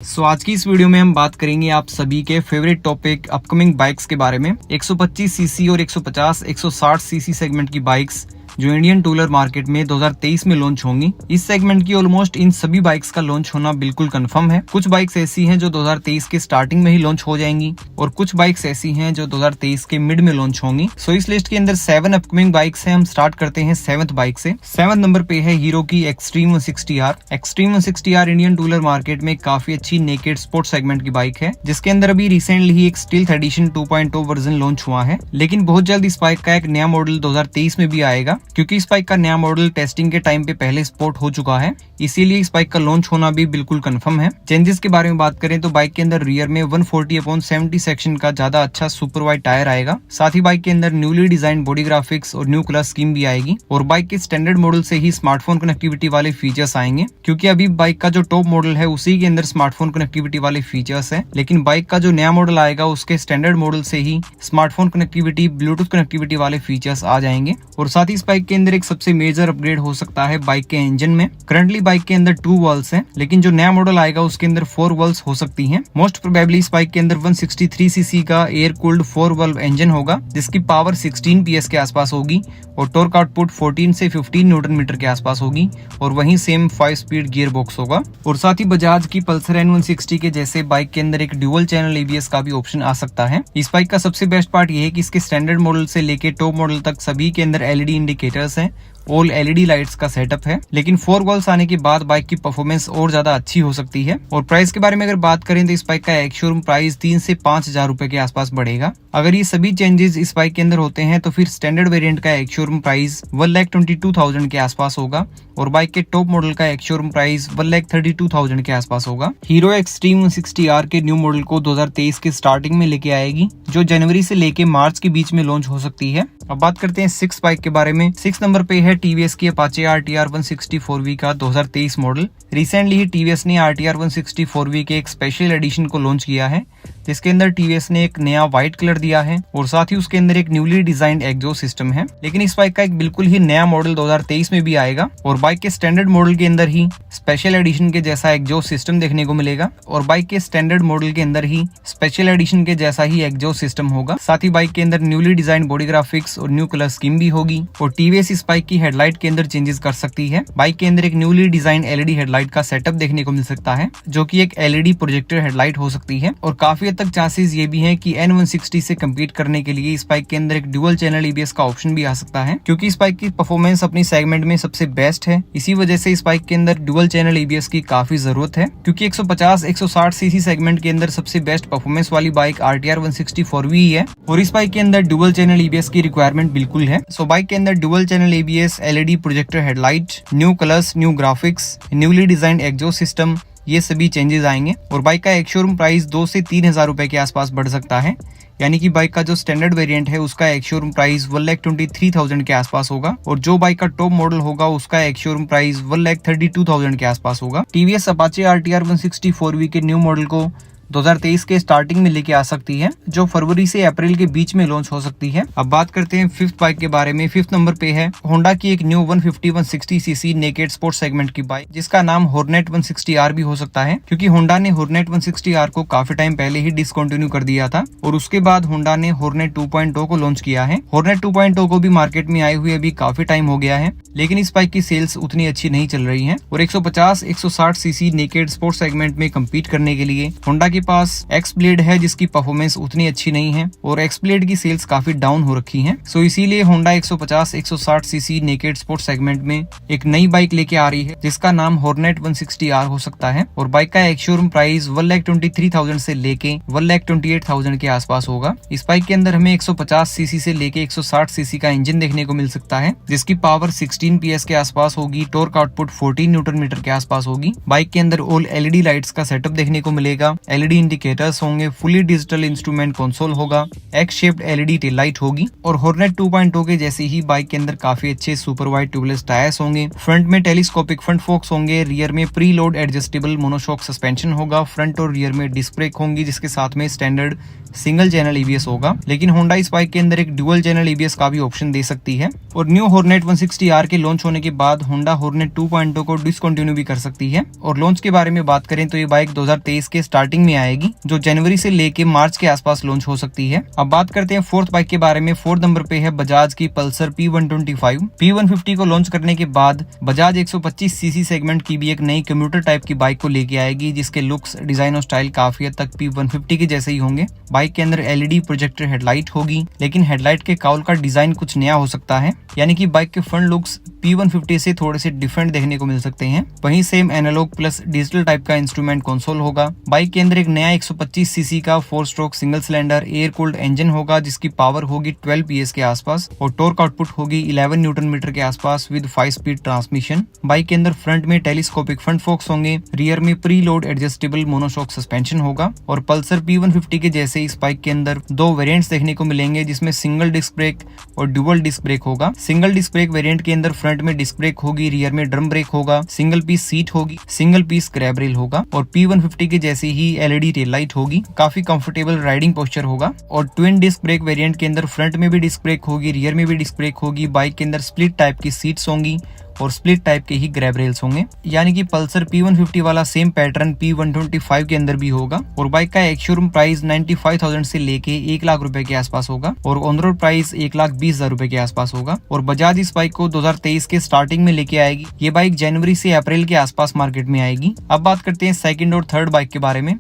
आज की इस वीडियो में हम बात करेंगे आप सभी के फेवरेट टॉपिक अपकमिंग बाइक्स के बारे में। 125 सीसी और 150, 160 सीसी सेगमेंट की बाइक्स जो इंडियन टू व्हीलर मार्केट में 2023 में लॉन्च होंगी। इस सेगमेंट की ऑलमोस्ट इन सभी बाइक्स का लॉन्च होना बिल्कुल कंफर्म है। कुछ बाइक्स ऐसी हैं जो 2023 के स्टार्टिंग में ही लॉन्च हो जाएंगी और कुछ बाइक्स ऐसी हैं जो 2023 के मिड में लॉन्च होंगी। इस लिस्ट के अंदर 7 अपकमिंग बाइक्स हैं। हम स्टार्ट करते हैं 7th बाइक से। 7th नंबर पे है हीरो की extreme 160R। Extreme 160R Indian two wheeler market में काफी अच्छी नेकेड स्पोर्ट सेगमेंट की बाइक है, जिसके अंदर अभी रिसेंटली ही एक स्टील्थ एडिशन 2.0 वर्जन लॉन्च हुआ है। लेकिन बहुत जल्द इस बाइक का एक नया मॉडल 2023 में भी आएगा, क्योंकि इस बाइक का नया मॉडल टेस्टिंग के टाइम पे पहले स्पोर्ट हो चुका है, इसीलिए इस बाइक का लॉन्च होना भी बिल्कुल कंफर्म है। चेंजेस के बारे में बात करें तो बाइक के अंदर रियर में 140/70 सेक्शन का ज्यादा अच्छा सुपर वाइड टायर आएगा। साथ ही बाइक के अंदर न्यूली डिजाइन बॉडी ग्राफिक्स और न्यू कलर स्कीम भी आएगी और बाइक के स्टैंडर्ड मॉडल से ही स्मार्टफोन कनेक्टिविटी वाले फीचर्स आएंगे, क्योंकि अभी बाइक का जो टॉप मॉडल है उसी के अंदर स्मार्टफोन कनेक्टिविटी वाले फीचर्स है। लेकिन बाइक का जो नया मॉडल आएगा उसके स्टैंडर्ड मॉडल से ही स्मार्टफोन कनेक्टिविटी, ब्लूटूथ कनेक्टिविटी वाले फीचर्स आ जाएंगे। और साथ ही इस बाइक के अंदर एक सबसे मेजर अपग्रेड हो सकता है बाइक के इंजन में। करंटली बाइक के अंदर 2 वॉल्व्स हैं, लेकिन जो नया मॉडल आएगा उसके अंदर 4 वॉल्व्स हो सकती हैं। मोस्ट प्रोबेबली इस बाइक के अंदर 163 सीसी का एयर कूल्ड 4 वॉल्व इंजन होगा, जिसकी पावर 16 PS के आसपास होगी और टॉर्क आउटपुट 14 से 15 न्यूटन मीटर के आसपास होगी और वहीं सेम 5 स्पीड गियर बॉक्स होगा। और साथ ही बजाज की पल्सर N160 के जैसे बाइक के अंदर एक ड्यूअल चैनल ABS का भी ऑप्शन आ सकता है। इस बाइक का सबसे बेस्ट पार्ट ये है कि इसके स्टैंडर्ड मॉडल से लेके टॉप मॉडल तक सभी के अंदर LED इंडिकेटर्स हैं, ऑल LED लाइट्स का सेटअप है। लेकिन 4 वॉल्व्स आने के बाद बाइक की परफॉर्मेंस और ज्यादा अच्छी हो सकती है। और प्राइस के बारे में अगर बात करें तो इस बाइक का एक शोरूम प्राइस 3 से 5,000 रुपए के आसपास बढ़ेगा। अगर ये सभी चेंजेस इस बाइक के अंदर होते हैं तो फिर स्टैंडर्ड वेरिएंट का एक शोरूम प्राइस 1,22,000 के आसपास होगा और बाइक के टॉप मॉडल का एक शोरूम प्राइस 1,32,000 के आसपास होगा। हीरो एक्सट्रीम 160R के न्यू मॉडल को 2023 के स्टार्टिंग में लेके आएगी, जो जनवरी से लेके मार्च के बीच में लॉन्च हो सकती है। अब बात करते हैं 6 बाइक के बारे में। 6 नंबर पे है TVS की अपाचे RTR 160/4V का 2023 मॉडल। रिसेंटली ही TVS ने RTR 160/4V के एक स्पेशल एडिशन को लॉन्च किया है, जिसके अंदर TVS ने एक नया व्हाइट कलर दिया है और साथ ही उसके अंदर एक न्यूली डिजाइंड एग्जॉस्ट सिस्टम है। लेकिन इस बाइक का एक बिल्कुल ही नया मॉडल 2023 में भी आएगा और बाइक के स्टैंडर्ड मॉडल के अंदर ही स्पेशल एडिशन के जैसा एग्जॉस्ट सिस्टम देखने को मिलेगा और बाइक के स्टैंडर्ड मॉडल के अंदर ही स्पेशल एडिशन के जैसा ही एग्जॉस्ट सिस्टम होगा। साथ ही बाइक के अंदर न्यूली डिजाइंड बॉडी ग्राफिक्स और न्यू कलर स्कीम भी होगी और TVS इस बाइक की हेडलाइट के अंदर चेंजेस कर सकती है। बाइक के अंदर एक न्यूली डिजाइंड LED हेडलाइट का सेटअप देखने को मिल सकता है, जो कि एक LED प्रोजेक्टर हेडलाइट हो सकती है। और काफी हद तक चांसेस ये भी है कि N160 से कम्पीट करने के लिए इस बाइक के अंदर एक ड्यूअल चैनल ABS का ऑप्शन भी आ सकता है, क्योंकि इस बाइक की परफॉर्मेंस अपनी सेगमेंट में सबसे बेस्ट है। इसी वजह से इस बाइक के अंदर ड्यूअल चैनल ABS की काफी जरूरत है, क्योंकि 150, 160 सीसी सेगमेंट के अंदर सबसे बेस्ट परफॉर्मेंस वाली बाइक RTR 160/4V ही है और इस बाइक के अंदर ड्यूअल चैनल ABS की रिक्वायरमेंट बिल्कुल है। बाइक के अंदर dual channel ABS, LED projector headlight, new colours, new graphics, newly designed exhaust system, ये सभी चेंजेस आएंगे और बाइक का एक शोरूम प्राइस 2 से 3,000 रुपए के आसपास बढ़ सकता है। यानी कि बाइक का जो स्टैंडर्ड वेरिएंट है उसका एक शोरूम प्राइस 1,23,000 के आसपास होगा और जो बाइक का टॉप मॉडल होगा उसका एक शोरूम प्राइस 1,32,000 के आसपास होगा। TVS अपाचे RTR 160/4V के न्यू मॉडल को 2023 के स्टार्टिंग में लेके आ सकती है, जो फरवरी से अप्रैल के बीच में लॉन्च हो सकती है। अब बात करते हैं 5th बाइक के बारे में। 5th नंबर पे है होंडा की एक new 150/160 CC naked sport segment की बाइक, जिसका नाम हॉर्नेट 160R भी हो सकता है, क्योंकि होंडा ने हॉर्नेट 160R को काफी टाइम पहले ही डिसकंटिन्यू कर दिया था और उसके बाद होंडा ने हॉर्नेट 2.0 को लॉन्च किया है। हॉर्नेट 2.0 को भी मार्केट में आए हुए अभी काफी टाइम हो गया है, लेकिन इस बाइक की सेल्स उतनी अच्छी नहीं चल रही है और 150, 160 सीसी नेकेड स्पोर्ट सेगमेंट में कम्पीट करने के लिए होंडा के पास एक्स ब्लेड है, जिसकी परफॉर्मेंस उतनी अच्छी नहीं है और एक्स ब्लेड की सेल्स काफी डाउन हो रखी हैं। इसीलिए Honda 150, 160 CC naked sport segment में एक नई बाइक लेके आ रही है, जिसका नाम हॉर्नेट 160R हो सकता है और बाइक का एक शोरूम प्राइस 1,23,000 से लेके 1,28,000 के आसपास होगा। इस बाइक के अंदर हमें 150 सीसी से लेके 160 सीसी का इंजन देखने को मिल सकता है, जिसकी पावर 16 PS के आसपास होगी, टॉर्क आउटपुट 14 न्यूटन मीटर के आसपास होगी। बाइक के अंदर ऑल LED लाइट्स का सेटअप देखने को मिलेगा, LED एलईडी इंडिकेटर्स होंगे, फुली डिजिटल इंस्ट्रूमेंट कंसोल होगा, x shaped LED tail light होगी और हॉर्नेट 2.0 के जैसे ही बाइक के अंदर काफी अच्छे सुपर वाइड ट्यूबलेस टायर्स होंगे। फ्रंट में टेलीस्कोपिक फ्रंट फोक्स होंगे, रियर में pre load adjustable monoshock suspension होगा, फ्रंट और रियर में डिस्क ब्रेक होंगी जिसके साथ में स्टैंडर्ड सिंगल चैनल ईबीएस होगा। लेकिन होंडा इस बाइक के अंदर एक डुअल चैनल ईबीएस का भी ऑप्शन दे सकती है। और न्यू हॉर्नेट 160R के लॉन्च होने के बाद होंडा हॉर्नेट 2.0 को डिसकंटिन्यू भी कर सकती है। और लॉन्च के बारे में बात करें तो ये बाइक 2023 के स्टार्टिंग में आएगी, जो जनवरी से लेके मार्च के आसपास लॉन्च हो सकती है। अब बात करते हैं फोर्थ बाइक के बारे में। फोर्थ नंबर पे है बजाज की पल्सर P125। P150 को लॉन्च करने के बाद बजाज 125 सीसी सेगमेंट की भी एक नई कम्यूटर टाइप की बाइक को लेके आएगी, जिसके लुक्स, डिजाइन और स्टाइल काफी हद तक P150 के जैसे ही होंगे। बाइक के अंदर एलईडी प्रोजेक्टर हेडलाइट होगी, लेकिन हेडलाइट के काउल का डिजाइन कुछ नया हो सकता है, यानी कि बाइक के फ्रंट लुक्स P150 से थोड़े से डिफरेंट देखने को मिल सकते हैं। वहीं same analogue plus digital type का इंस्ट्रूमेंट कंसोल होगा। बाइक के अंदर एक नया 125 सीसी का 4 stroke single cylinder air cooled engine होगा, जिसकी पावर होगी 12 PS के आसपास और टॉर्क आउटपुट होगी 11 न्यूटन मीटर के आसपास विद 5 स्पीड ट्रांसमिशन। बाइक के अंदर फ्रंट में टेलीस्कोपिक फ्रंट फोक्स होंगे, रियर में pre load adjustable monoshock suspension होगा। और पल्सर P150 के जैसे इस बाइक के अंदर दो वेरिएंट्स देखने को मिलेंगे, जिसमें सिंगल डिस्क ब्रेक और डुअल डिस्क ब्रेक होगा। सिंगल डिस्क ब्रेक वेरिएंट के अंदर फ्रंट में डिस्क ब्रेक होगी, रियर में ड्रम ब्रेक होगा, सिंगल पीस सीट होगी, सिंगल पीस ग्रैब रेल होगा और P150 के जैसे ही एलईडी टेल लाइट होगी। काफी कंफर्टेबल राइडिंग पोस्चर होगा। और ट्विन डिस्क ब्रेक वेरिएंट के अंदर फ्रंट में भी डिस्क ब्रेक होगी, रियर में भी डिस्क ब्रेक होगी। बाइक के अंदर स्प्लिट टाइप की सीट्स होंगी और स्प्लिट टाइप के ही ग्रैब रेल्स होंगे, यानी कि पल्सर P150 वाला सेम पैटर्न P125 के अंदर भी होगा। और बाइक का एक शोरूम प्राइस 95,000 से लेके 1 लाख रुपए के आसपास होगा और ऑन रोड प्राइस 1,20,000 रुपए के आसपास होगा। और बजाज इस बाइक को 2023 के स्टार्टिंग में लेके आएगी। ये बाइक जनवरी से अप्रैल के आसपास मार्केट में आएगी। अब बात करते हैं सेकंड और थर्ड बाइक के बारे में।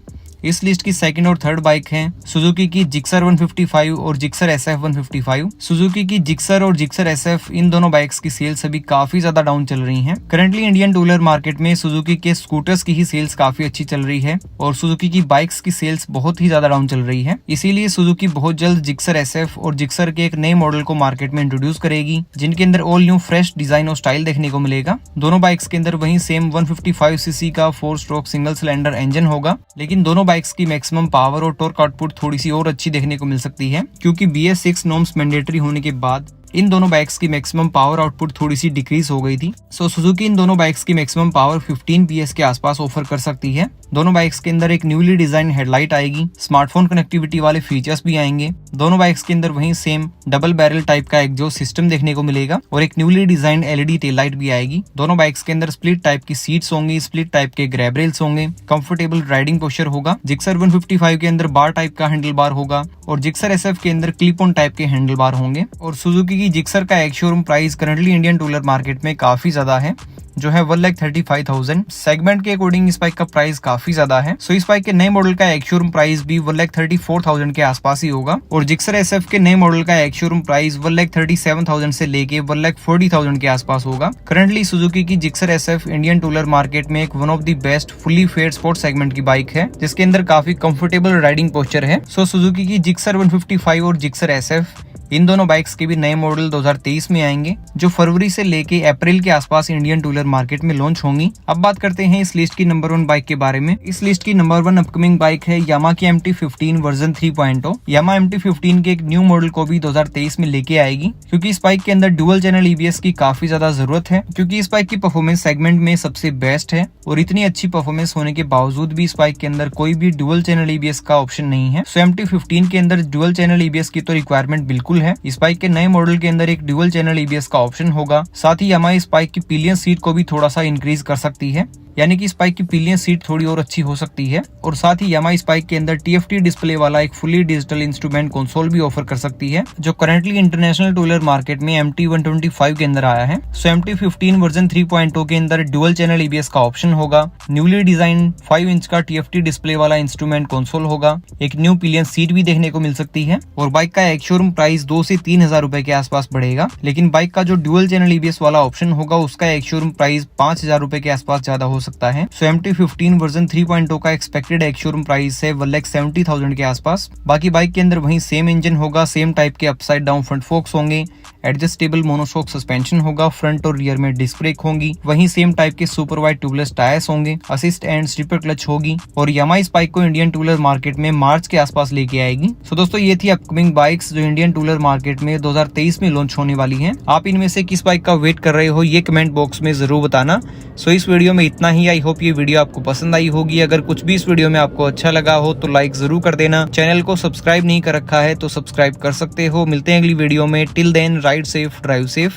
इस लिस्ट की सेकंड और थर्ड बाइक हैं सुजुकी की जिक्सर 155 और जिक्सर SF 155। सुजुकी की जिक्सर और जिक्सर SF इन दोनों बाइक्स की सेल्स अभी काफी ज्यादा डाउन चल रही हैं। Currently Indian two wheeler market में सुजुकी के स्कूटर्स की ही सेल्स काफी अच्छी चल रही है और सुजुकी की बाइक्स की सेल्स बहुत ही ज्यादा डाउन चल रही है। इसीलिए सुजुकी बहुत जल्द जिक्सर SF और जिक्सर के एक नए मॉडल को मार्केट में इंट्रोड्यूस करेगी, जिनके अंदर ऑल न्यू फ्रेश डिजाइन और स्टाइल देखने को मिलेगा। दोनों बाइक्स के अंदर वही सेम 155 सीसी का 4 स्ट्रोक सिंगल सिलेंडर इंजन होगा, लेकिन दोनों बाइक्स की मैक्सिमम पावर और टॉर्क आउटपुट थोड़ी सी और अच्छी देखने को मिल सकती है, क्योंकि BS6 नॉर्म्स मैंडेटरी होने के बाद इन दोनों बाइक्स की मैक्सिमम पावर आउटपुट थोड़ी सी डिक्रीज हो गई थी। सो सुजुकी इन दोनों बाइक्स की मैक्सिमम पावर 15 PS के आसपास ऑफर कर सकती है। दोनों बाइक्स के अंदर एक न्यूली डिजाइन हेडलाइट आएगी, स्मार्टफोन कनेक्टिविटी वाले फीचर्स भी आएंगे। दोनों बाइक्स के अंदर वहीं सेम डबल बैरल टाइप का एग्जॉस्ट सिस्टम देखने को मिलेगा और एक newly design LED tail light भी आएगी। दोनों बाइक्स के अंदर स्प्लिट टाइप की सीट्स होंगी, स्प्लिट टाइप के ग्रैब रेल्स होंगे, कंफर्टेबल राइडिंग पोस्चर होगा। जिक्सर 155 के अंदर बार टाइप का हैंडल बार होगा और जिक्सर SF के अंदर क्लिप ऑन टाइप के हैंडल बार होंगे। और सुजुकी की जिक्सर का एक showroom price currently Indian two wheeler market में काफी ज्यादा है, जो है 1,35,000। सेगमेंट के अकॉर्डिंग इस बाइक का प्राइस काफी ज्यादा है। सो इस बाइक के नए मॉडल का एक शोरूम प्राइस भी 1,34,000 के आसपास ही होगा और जिक्सर SF के नए मॉडल का एक शोरूम प्राइस 1,37,000 से लेके 1,40,000 के आसपास होगा। करंटली सुजुकी की Gixxer SF Indian two wheeler market में एक one of the best fully faired sport segment की बाइक है, जिसके अंदर काफी कंफर्टेबल राइडिंग पोस्चर है। सो सुजुकी की जिक्सर 155 और जिक्सर SF इन दोनों बाइक्स के भी नए मॉडल 2023 में आएंगे, जो फरवरी से लेके अप्रैल के आसपास इंडियन टू व्हीलर मार्केट में लॉन्च होंगी। अब बात करते हैं इस लिस्ट की नंबर 1 बाइक के बारे में। इस लिस्ट की नंबर 1 अपकमिंग बाइक है यामा की MT-15 वर्जन 3.0। यामा MT-15 के एक न्यू मॉडल को भी 2023 में लेके आएगी, क्योंकि इस बाइक के अंदर डुअल चैनल EBS की काफी ज्यादा जरूरत है, क्योंकि इस बाइक की परफॉर्मेंस सेगमेंट में सबसे बेस्ट है और इतनी अच्छी परफॉर्मेंस होने के बावजूद भी इस बाइक के अंदर कोई भी डुअल चैनल EBS का ऑप्शन नहीं है। सो MT-15 के अंदर डुअल चैनल EBS की तो रिक्वायरमेंट बिल्कुल है। इस बाइक के नए मॉडल के अंदर एक डुअल चैनल EBS का ऑप्शन होगा। साथ ही यामा इस बाइक की पिलियन सीट को भी थोड़ा सा इंक्रीज कर सकती है, यानी कि इस बाइक की पिलियन सीट थोड़ी और अच्छी हो सकती है। और साथ ही यामा इस बाइक के अंदर TFT डिस्प्ले वाला एक फुली डिजिटल इंस्ट्रूमेंट कंसोल भी ऑफर कर सकती है, जो currently international to wheeler market में MT-125 के अंदर आया है। सो MT-15 वर्जन 3.0 के अंदर डुअल चैनल EBS का ऑप्शन होगा, न्यूली डिजाइन 5 इंच का TFT डिस्प्ले वाला इंस्ट्रूमेंट कंसोल होगा, एक न्यू पिलियन सीट भी देखने को मिल सकती है और बाइक का एक शोरूम प्राइस 2 से 3,000 रुपए के आसपास बढ़ेगा। लेकिन बाइक का जो डुअल चैनल EBS वाला ऑप्शन होगा उसका एक शोरूम प्राइस 5,000 रुपए के आसपास ज्यादा हो सकता है। सो MT-15 वर्जन 3.0 का एक्सपेक्टेड एक शोरूम प्राइस है 1,70,000 के आसपास। बाकी बाइक के अंदर वही सेम इंजन होगा, सेम टाइप के अपसाइड डाउन फ्रंट फोक्स होंगे, एडजस्टेबल मोनोशॉक सस्पेंशन होगा, फ्रंट और रियर में डिस्क ब्रेक होंगी, वहीं सेम टाइप के सुपर वाइड ट्यूबलेस टायर्स होंगे, असिस्ट एंड स्लीपर क्लच होगी और यामाहा इस बाइक को इंडियन टूलर मार्केट में मार्च के आसपास लेके आएगी। सो दोस्तों ये थी अपकमिंग बाइक्स जो इंडियन टूलर मार्केट में 2023 में लॉन्च होने वाली हैं। आप इनमें से किस बाइक का वेट कर रहे हो ये कमेंट बॉक्स में जरूर बताना। सो इस वीडियो में इतना ही। आई होप ये वीडियो आपको पसंद आई होगी। अगर कुछ भी इस वीडियो में आपको अच्छा लगा हो तो लाइक जरूर कर देना। चैनल को सब्सक्राइब नहीं कर रखा है तो सब्सक्राइब कर सकते हो। मिलते हैं अगली वीडियो में। Till then ride safe, drive safe.